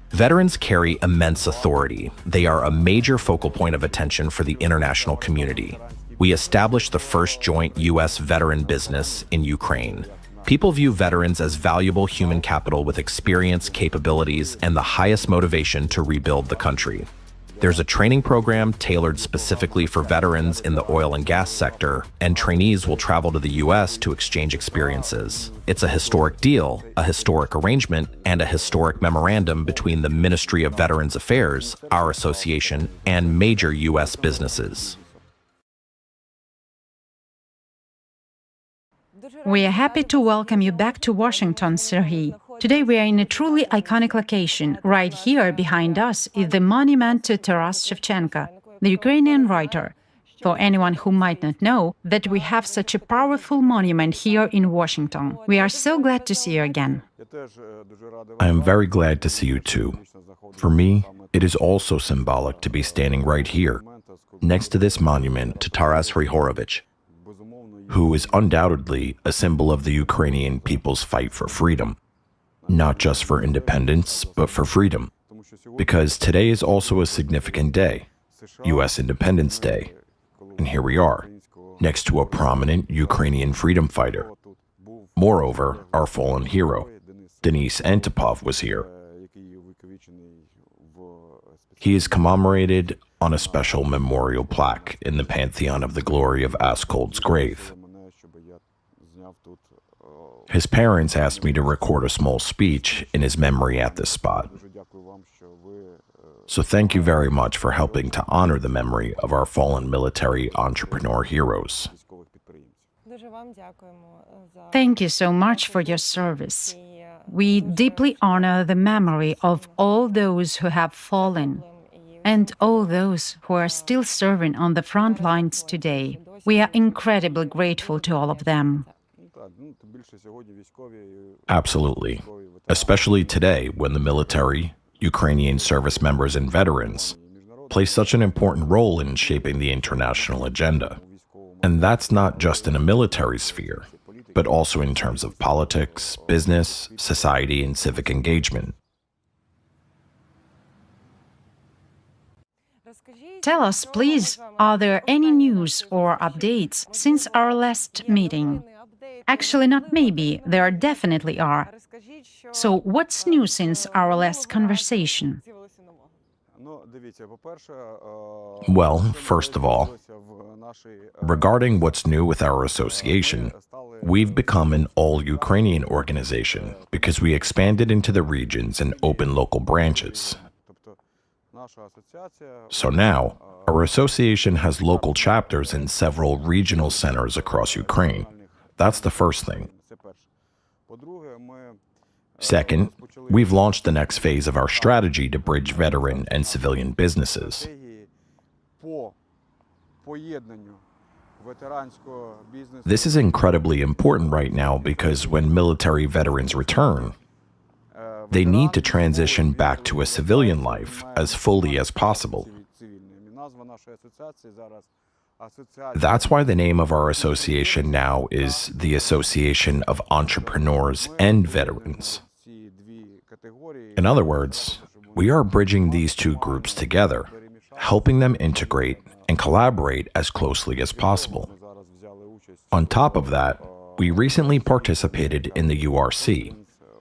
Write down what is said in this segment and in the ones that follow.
Veterans carry immense authority. They are a major focal point of attention for the international community. We established the first joint U.S. veteran business in Ukraine. People view veterans as valuable human capital with experience, capabilities, and the highest motivation to rebuild the country. There's a training program tailored specifically for veterans in the oil and gas sector, and trainees will travel to the U.S. to exchange experiences. It's a historic deal, a historic arrangement, and a historic memorandum between the Ministry of Veterans Affairs, our association, and major U.S. businesses. We are happy to welcome you back to Washington, Serhii. Today we are in a truly iconic location. Right here, behind us, is the monument to Taras Shevchenko, the Ukrainian writer. For anyone who might not know that we have such a powerful monument here in Washington, we are so glad to see you again. I am very glad to see you too. For me, it is also symbolic to be standing right here, next to this monument to Taras Hryhorovych, who is undoubtedly a symbol of the Ukrainian people's fight for freedom. Not just for independence, but for freedom. Because today is also a significant day, U.S. Independence Day. And here we are, next to a prominent Ukrainian freedom fighter. Moreover, our fallen hero, Denis Antipov, was here. He is commemorated on a special memorial plaque in the Pantheon of the Glory of Askold's grave. His parents asked me to record a small speech in his memory at this spot. So thank you very much for helping to honor the memory of our fallen military entrepreneur heroes. Thank you so much for your service. We deeply honor the memory of all those who have fallen and all those who are still serving on the front lines today. We are incredibly grateful to all of them. Absolutely. Especially today when the military, Ukrainian service members and veterans play such an important role in shaping the international agenda. And that's not just in a military sphere, but also in terms of politics, business, society, and civic engagement. Tell us, please, are there any news or updates since our last meeting? Actually, not maybe, there definitely are. So, what's new since our last conversation? Well, first of all, regarding what's new with our association, we've become an all-Ukrainian organization because we expanded into the regions and opened local branches. So now, our association has local chapters in several regional centers across Ukraine. That's the first thing. Second, we've launched the next phase of our strategy to bridge veteran and civilian businesses. This is incredibly important right now because when military veterans return, they need to transition back to a civilian life as fully as possible. That's why the name of our association now is the Association of Entrepreneurs and Veterans. In other words, we are bridging these two groups together, helping them integrate and collaborate as closely as possible. On top of that, we recently participated in the URC,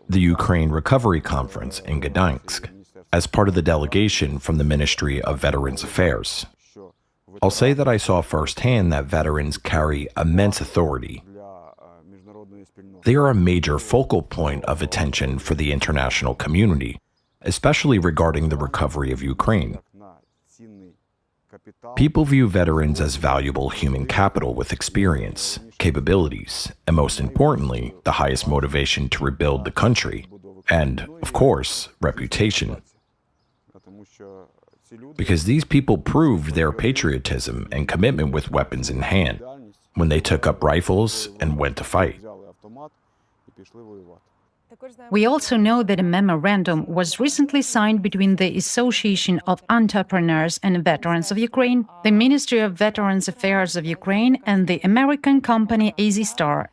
the Ukraine Recovery Conference in Gdansk, as part of the delegation from the Ministry of Veterans Affairs. I'll say that I saw firsthand that veterans carry immense authority. They are a major focal point of attention for the international community, especially regarding the recovery of Ukraine. People view veterans as valuable human capital with experience, capabilities, and most importantly, the highest motivation to rebuild the country, and, of course, reputation. Because these people proved their patriotism and commitment with weapons in hand when they took up rifles and went to fight. We also know that a memorandum was recently signed between the Association of Entrepreneurs and Veterans of Ukraine, the Ministry of Veterans Affairs of Ukraine, and the American company AZ Star,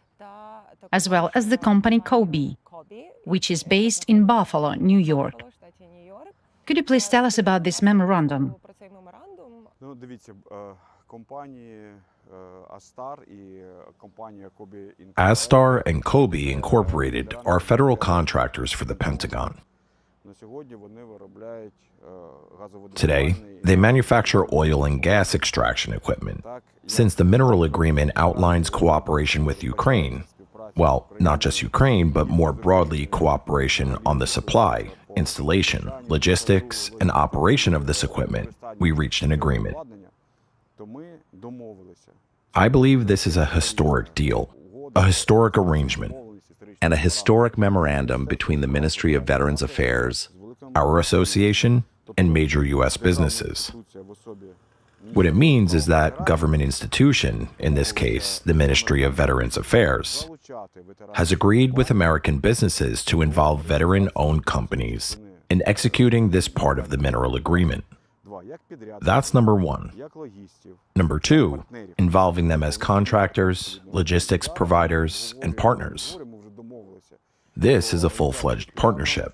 as well as the company Kobe. which is based in Buffalo, New York. Could you please tell us about this memorandum? Ну, дивіться, компанії Astar і компанія Kobe Astar and Kobe Incorporated are federal contractors for the Pentagon. на сьогодні вони виробляють Today, they manufacture oil and gas extraction equipment. Since the mineral agreement outlines cooperation with Ukraine, well, not just Ukraine, but more broadly cooperation on the supply, installation, logistics, and operation of this equipment, we reached an agreement. то ми домовилися. I believe this is a historic deal, a historic arrangement, And a historic memorandum between the Ministry of Veterans Affairs, our association, and major U.S. businesses. What it means is that government institution, in this case, the Ministry of Veterans Affairs, has agreed with American businesses to involve veteran-owned companies in executing this part of the mineral agreement. That's number one. Number two, involving them as contractors, logistics providers, and partners. This is a full-fledged partnership.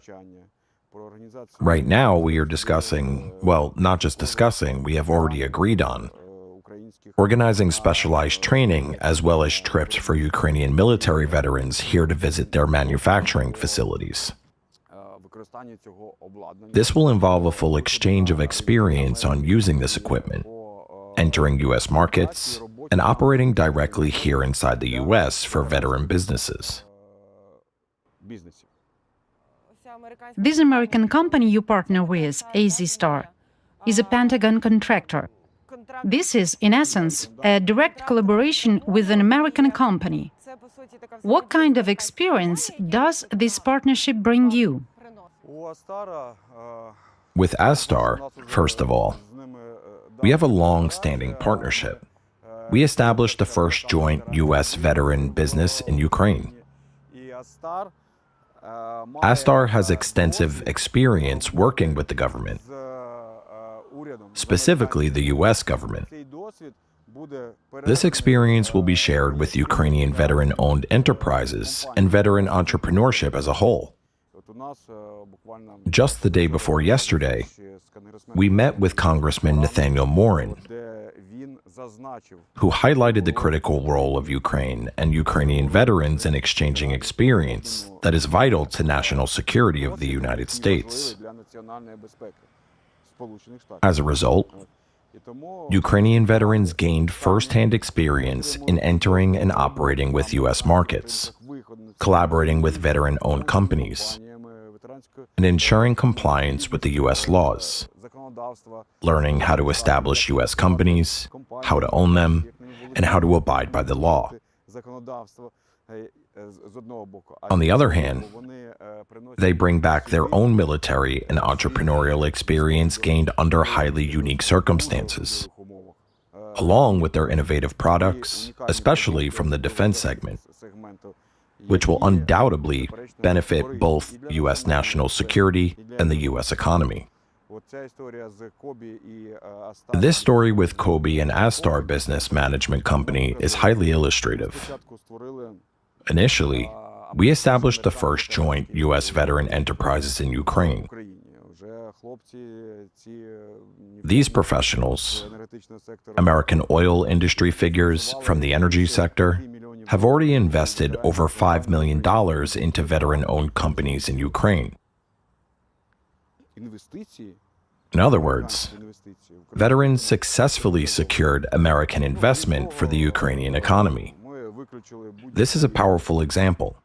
Right now, we are discussing, well, not just discussing, we have already agreed on organizing specialized training as well as trips for Ukrainian military veterans here to visit their manufacturing facilities. This will involve a full exchange of experience on using this equipment, entering U.S. markets, and operating directly here inside the U.S. for veteran businesses. This American company you partner with, AZStar, is a Pentagon contractor. This is, in essence, a direct collaboration with an American company. What kind of experience does this partnership bring you? With Astar, first of all, we have a long-standing partnership. We established the first joint U.S. veteran business in Ukraine. Astar has extensive experience working with the government, specifically the U.S. government. This experience will be shared with Ukrainian veteran-owned enterprises and veteran entrepreneurship as a whole. Just the day before yesterday, we met with Congressman Nathaniel Morin, who highlighted the critical role of Ukraine and Ukrainian veterans in exchanging experience that is vital to national security of the United States. As a result, Ukrainian veterans gained first-hand experience in entering and operating with U.S. markets, collaborating with veteran-owned companies, and ensuring compliance with the U.S. laws, learning how to establish U.S. companies, how to own them, and how to abide by the law. On the other hand, they bring back their own military and entrepreneurial experience gained under highly unique circumstances, along with their innovative products, especially from the defense segment, which will undoubtedly benefit both U.S. national security and the U.S. economy. This story with Kobe and Astar Business Management Company is highly illustrative. Initially, we established the first joint U.S. veteran enterprises in Ukraine. These professionals, American oil industry figures from the energy sector, have already invested over $5 million into veteran-owned companies in Ukraine. In other words, veterans successfully secured American investment for the Ukrainian economy. This is a powerful example.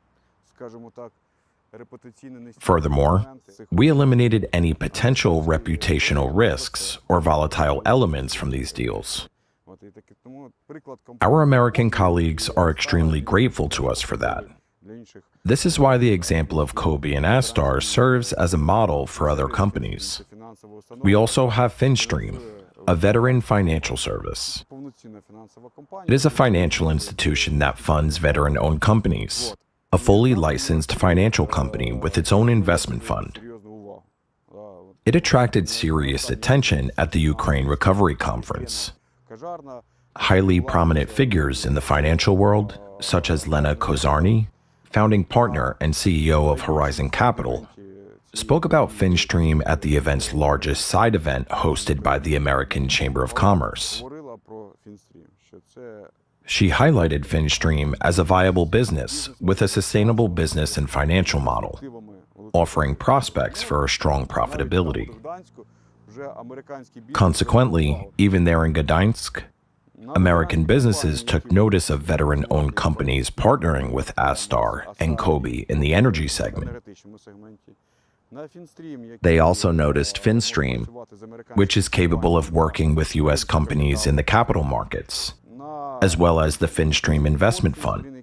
Furthermore, we eliminated any potential reputational risks or volatile elements from these deals. Our American colleagues are extremely grateful to us for that. This is why the example of Kobe and Astar serves as a model for other companies. We also have FinStream, a veteran financial service. It is a financial institution that funds veteran-owned companies, a fully licensed financial company with its own investment fund. It attracted serious attention at the Ukraine Recovery Conference. Highly prominent figures in the financial world, such as Lena Kozarny, founding partner and CEO of Horizon Capital, spoke about FinStream at the event's largest side event hosted by the American Chamber of Commerce. She highlighted FinStream as a viable business with a sustainable business and financial model, offering prospects for a strong profitability. Consequently, even there in Gdansk, American businesses took notice of veteran-owned companies partnering with AllatRa and Kobe in the energy segment. They also noticed FinStream, which is capable of working with U.S. companies in the capital markets, as well as the FinStream Investment Fund,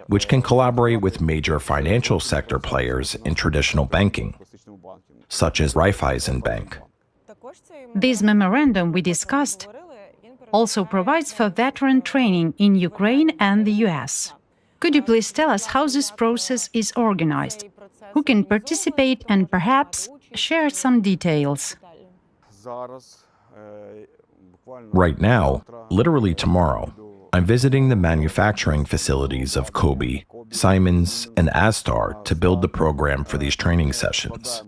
which can collaborate with major financial sector players in traditional banking, such as Raiffeisen Bank. This memorandum we discussed also provides for veteran training in Ukraine and the US. Could you please tell us how this process is organized? Who can participate and perhaps share some details? Right now, literally tomorrow, I'm visiting the manufacturing facilities of Kobe, Siemens, and AllatRa to build the program for these training sessions.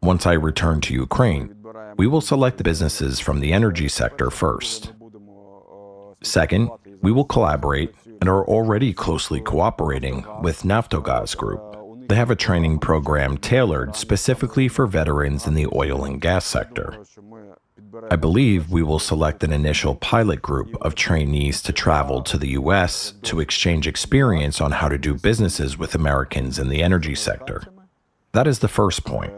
Once I return to Ukraine, we will select the businesses from the energy sector first. Second, we will collaborate and are already closely cooperating with Naftogaz Group. They have a training program tailored specifically for veterans in the oil and gas sector. I believe we will select an initial pilot group of trainees to travel to the US to exchange experience on how to do businesses with Americans in the energy sector. That is the first point.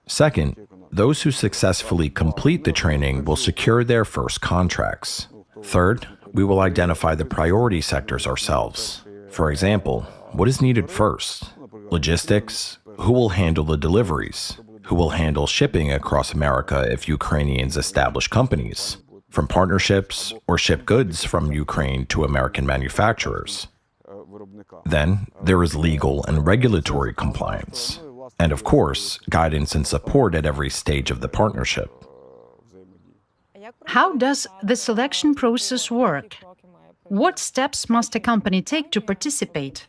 Second, those who successfully complete the training will secure their first contracts. Third, we will identify the priority sectors ourselves. For example, what is needed first? Logistics? Who will handle the deliveries? Who will handle shipping across America if Ukrainians establish companies, from partnerships or ship goods from Ukraine to American manufacturers? Then there is legal and regulatory compliance, and of course, guidance and support at every stage of the partnership. How does the selection process work? What steps must a company take to participate?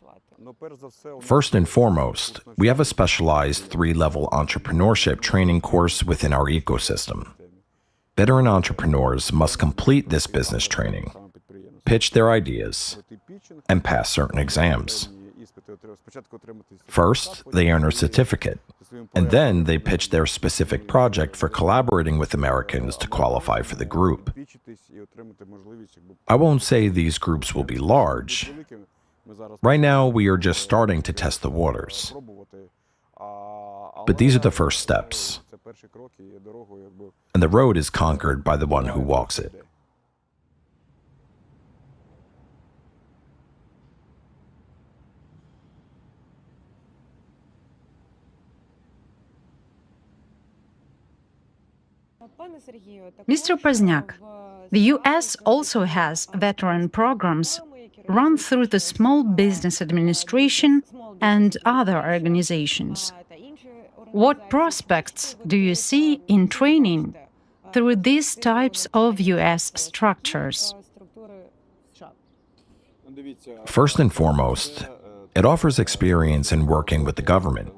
First and foremost, we have a specialized 3-level entrepreneurship training course within our ecosystem. Veteran entrepreneurs must complete this business training, pitch their ideas, and pass certain exams. First, they earn a certificate, and then they pitch their specific project for collaborating with Americans to qualify for the group. I won't say these groups will be large. Right now, we are just starting to test the waters. But these are the first steps, and the road is conquered by the one who walks it. Mr. Pozniak, the US also has veteran programs run through the Small Business Administration and other organizations. What prospects do you see in training through these types of US structures? First and foremost, it offers experience in working with the government.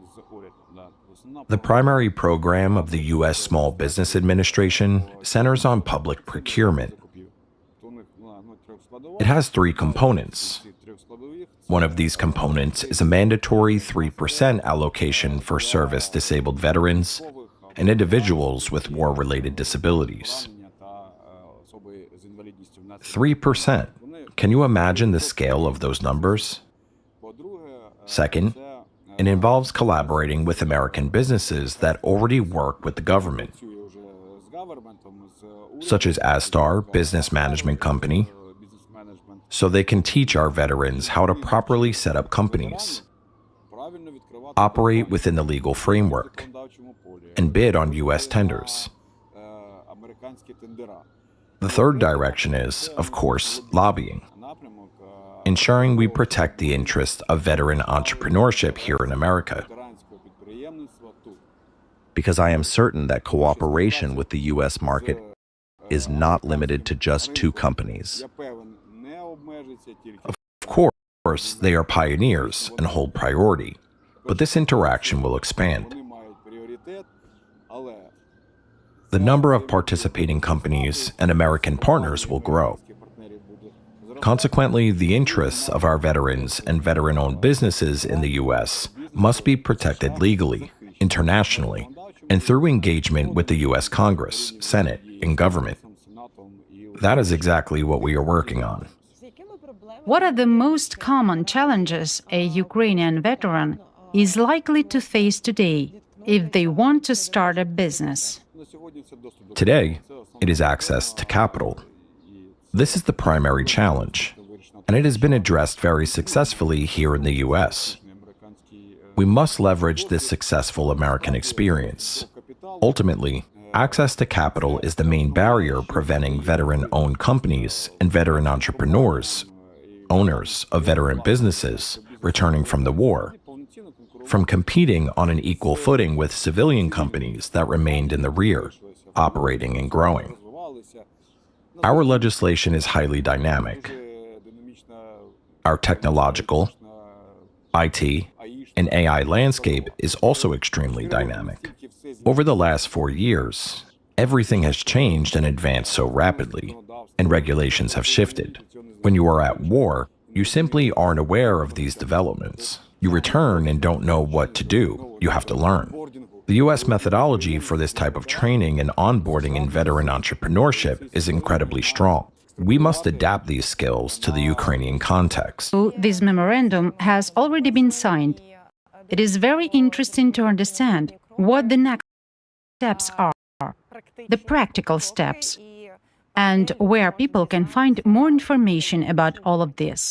The primary program of the U.S. Small Business Administration centers on public procurement. It has 3 components. One of these components is a mandatory 3% allocation for service-disabled veterans and individuals with war-related disabilities. 3%. Can you imagine the scale of those numbers? Second, it involves collaborating with American businesses that already work with the government, such as AllatRa Business Management Company, so they can teach our veterans how to properly set up companies, operate within the legal framework, and bid on U.S. tenders. The third direction is, of course, lobbying, ensuring we protect the interests of veteran entrepreneurship here in America. because I am certain that cooperation with the U.S. market is not limited to just 2 companies. Of course, course, they are pioneers and hold priority, but this interaction will expand. Вони мають пріоритет, але The number of participating companies and American partners will grow. партнерів буде Consequently, the interests of our veterans and veteran-owned businesses in the U.S. must be protected legally, internationally, and through engagement with the U.S. Congress, Senate, and government. Сенатом і That is exactly what we are working on. What are the most common challenges a Ukrainian veteran is likely to face today if they want to start a business? на сьогодні це доступ до Today, it is access to capital. This is the primary challenge, and it has been addressed very successfully here in the U.S. американський We must leverage this successful American experience. Ultimately, access to capital is the main barrier preventing veteran-owned companies and veteran entrepreneurs, owners of veteran businesses returning from the war, from competing on an equal footing with civilian companies that remained in the rear, operating and growing. Our legislation is highly dynamic. динамічна Our technological, IT, and AI landscape is also extremely dynamic. Over the last 4 years, everything has changed and advanced so rapidly, and regulations have shifted. When you are at war, you simply aren't aware of these developments. You return and don't know what to do. You have to learn. The U.S. methodology for this type of training and onboarding in veteran entrepreneurship is incredibly strong. We must adapt these skills to the Ukrainian context. So this memorandum has already been signed. It is very interesting to understand what the next steps are, the practical steps, and where people can find more information about all of this.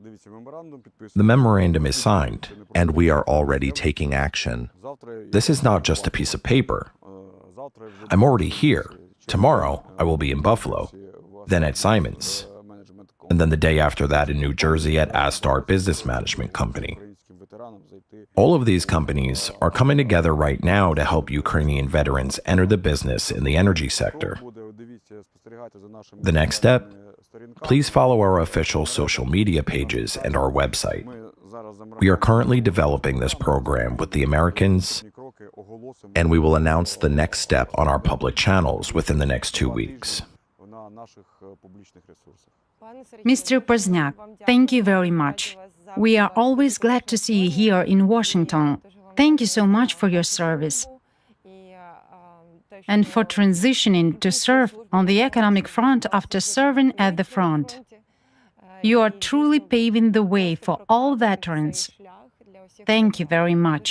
дивіться, меморандум підписується. The memorandum is signed. and we are already taking action. Завтра This is not just a piece of paper. завтра я вже I'm already here. Tomorrow, I will be in Buffalo, then at Simon's, менеджмент and then the day after that in New Jersey at Astar Business Management Company. українським ветеранам зайти. All of these companies are coming together right now to help Ukrainian veterans enter the business in the energy sector. Буде, дивіться, спостерігайте за нашими The next step, сторінками. please follow our official social media pages and our website. Ми зараз We are currently developing this program with the Americans, замовні кроки оголосимо And we will announce the next step on our public channels within the next 2 weeks. на наших публічних ресурсах. Mr. Pozniak, thank you very much. We are always glad to see you here in Washington. Thank you so much for your service and for transitioning to serve on the economic front after serving at the front. You are truly paving the way for all veterans. Thank you very much.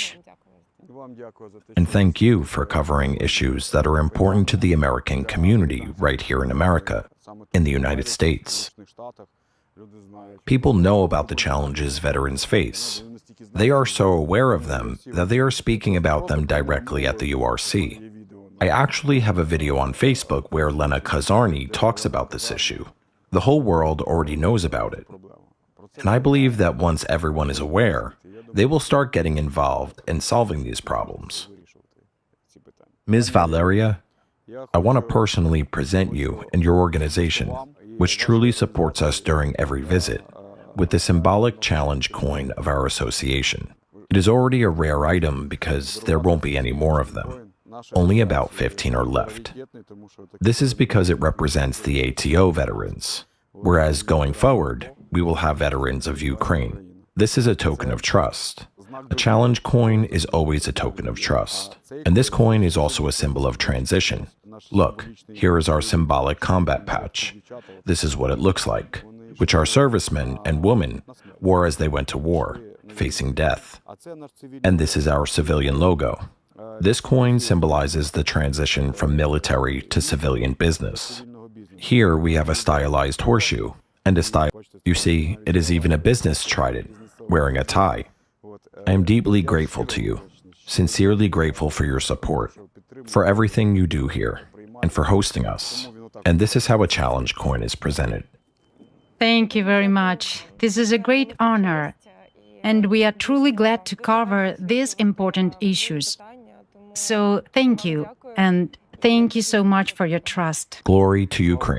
І вам дякую за те, And thank you for covering issues that are important to the American community right here in America, in the United States. що в Штатах люди знають. People know about the challenges veterans face. They are so aware of them that they are speaking about them directly at the URC. I actually have a video on Facebook where Lena Kazarny talks about this issue. The whole world already knows about it. And I believe that once everyone is aware, they will start getting involved in solving these problems. Ms. Valeria, I want to personally present you and your organization, which truly supports us during every visit, with the symbolic challenge coin of our association. It is already a rare item because there won't be any more of them. Only about 15 are left. This is because it represents the ATO veterans, whereas going forward, we will have veterans of Ukraine. This is a token of trust. A challenge coin is always a token of trust. And this coin is also a symbol of transition. Look, here is our symbolic combat patch. This is what it looks like, which our servicemen and women wore as they went to war, facing death. And this is our civilian logo. This coin symbolizes the transition from military to civilian business. Here we have a stylized horseshoe, and a style. You see, it is even a business trident, wearing a tie. I am deeply grateful to you, sincerely grateful for your support, for everything you do here, and for hosting us. And this is how a challenge coin is presented. Thank you very much. This is a great honor, and we are truly glad to cover these important issues. So thank you, and thank you so much for your trust. Glory to Ukraine.